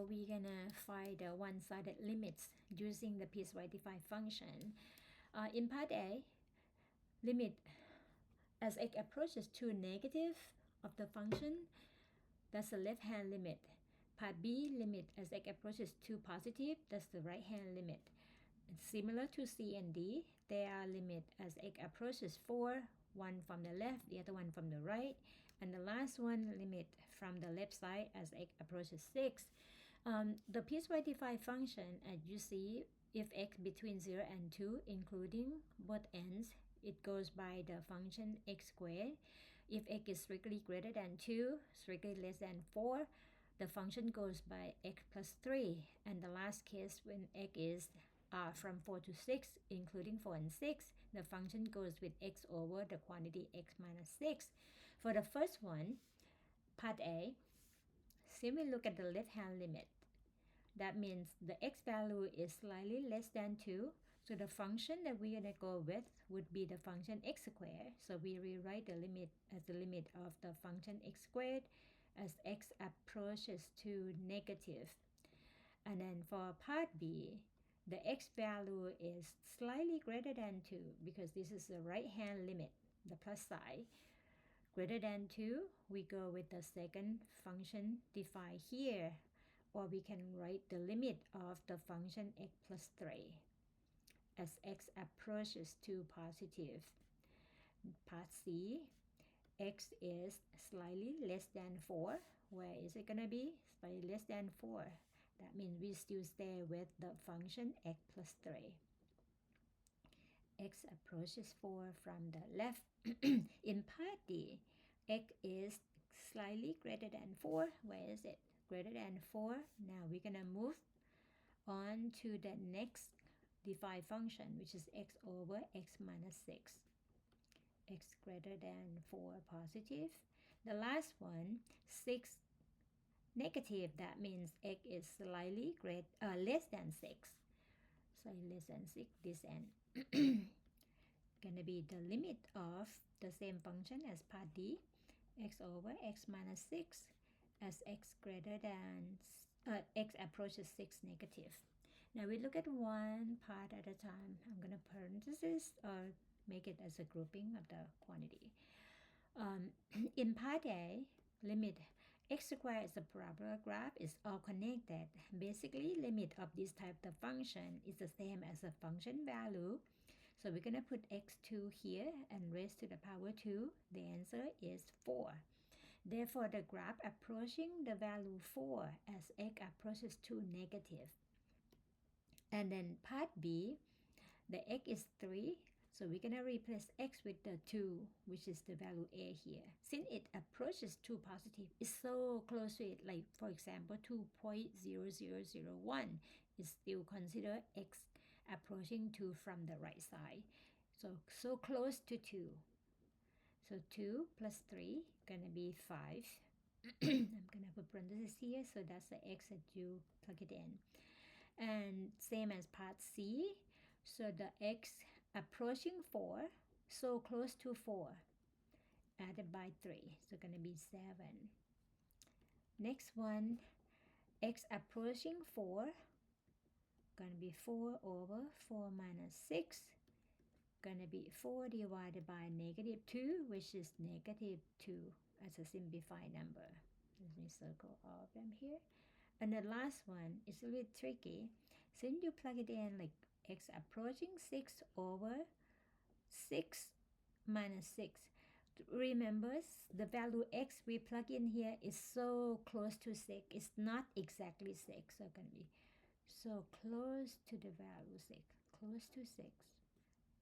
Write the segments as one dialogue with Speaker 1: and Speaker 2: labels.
Speaker 1: we're gonna find the one-sided limits using the piecewise-defined function. In part A, limit as x approaches to negative of the function, that's the left-hand limit. Part B, limit as x approaches to positive, that's the right-hand limit. Similar to C and D, they are limit as x approaches 4, one from the left, the other one from the right, and the last one limit from the left side as x approaches 6. The piecewise defined function, as you see, if x between 0 and 2, including both ends, it goes by the function x squared. If x is strictly greater than 2, strictly less than 4, the function goes by x plus 3. And the last case, when x is from 4 to 6, including 4 and 6, the function goes with x over the quantity x minus 6. For the first one, part A, simply look at the left-hand limit. That means the x value is slightly less than 2. So the function that we're going to go with would be the function x squared. So we rewrite the limit as the limit of the function x squared as x approaches to negative. And then for part B, the x value is slightly greater than 2 because this is the right-hand limit, the plus side. Greater than 2, we go with the second function defined here, or we can write the limit of the function x plus 3 as x approaches to positive. Part C, x is slightly less than 4. Where is it going to be? Slightly less than 4. That means we still stay with the function x plus 3. X approaches 4 from the left. In part D, x is slightly greater than 4. Where is it? Greater than 4. Now we're going to move on to the next defined function, which is x over x minus 6. X greater than 4 positive. The last one, 6 negative. That means x is slightly less than 6. Slightly less than 6, this end. Gonna be the limit of the same function as part D, x over x minus 6 as x greater than x approaches 6 negative. Now we look at one part at a time. I'm gonna parenthesis or make it as a grouping of the quantity. In part A, limit x squared is a parabola graph, is all connected. Basically, limit of this type of function is the same as a function value. So we're gonna put x2 here and raised to the power 2. The answer is 4. Therefore, the graph approaching the value 4 as x approaches to negative. And then part B, the x is 3. So we're going to replace x with the 2, which is the value a here. Since it approaches to positive, it's so close to it, like for example, 2.0001 is still considered x approaching 2 from the right side. So close to 2. So 2 plus 3 going to be 5. I'm going to put parentheses here, so that's the x that you plug it in. And same as part C, so the x approaching 4, so close to 4, added by 3, so going to be 7. Next one, x approaching 4, going to be 4 over 4 minus 6, going to be 4 divided by negative 2, which is negative 2 as a simplified number. Let me circle all of them here. And the last one is a little tricky. Since you plug it in like x approaching 6 over 6 minus 6. Remember, the value x we plug in here is so close to 6. It's not exactly 6. So it's going to be so close to the value 6. Close to 6.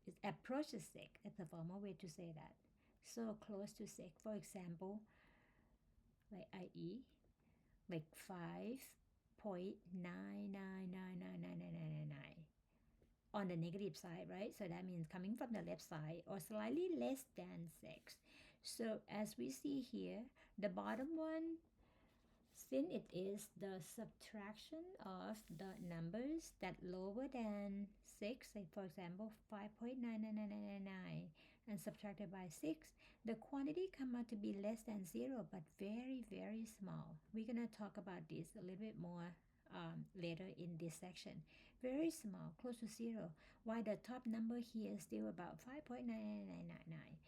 Speaker 1: It approaches 6. That's the formal way to say that. So close to 6. For example, like i.e. like 5.9999999 on the negative side, right? So that means coming from the left side or slightly less than 6. So as we see here, the bottom one, since it is the subtraction of the numbers that lower than 6, like for example 5.99999 and subtracted by 6, the quantity come out to be less than 0 but very, very small. We're going to talk about this a little bit more later in this section. Very small, close to zero, while the top number here is still about 5.99999.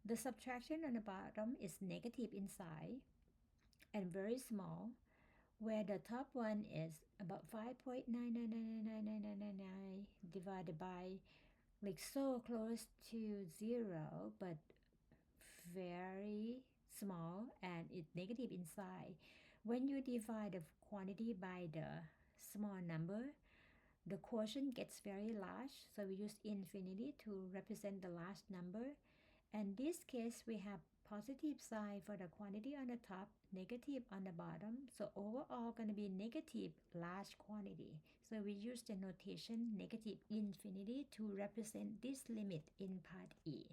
Speaker 1: The subtraction on the bottom is negative inside and very small, where the top one is about 5.9999999 divided by, like, so close to zero, but very small and it's negative inside. When you divide the quantity by the small number, the quotient gets very large, so we use infinity to represent the large number. In this case, we have positive sign for the quantity on the top, negative on the bottom. So overall going to be negative large quantity. So we use the notation negative infinity to represent this limit in part E.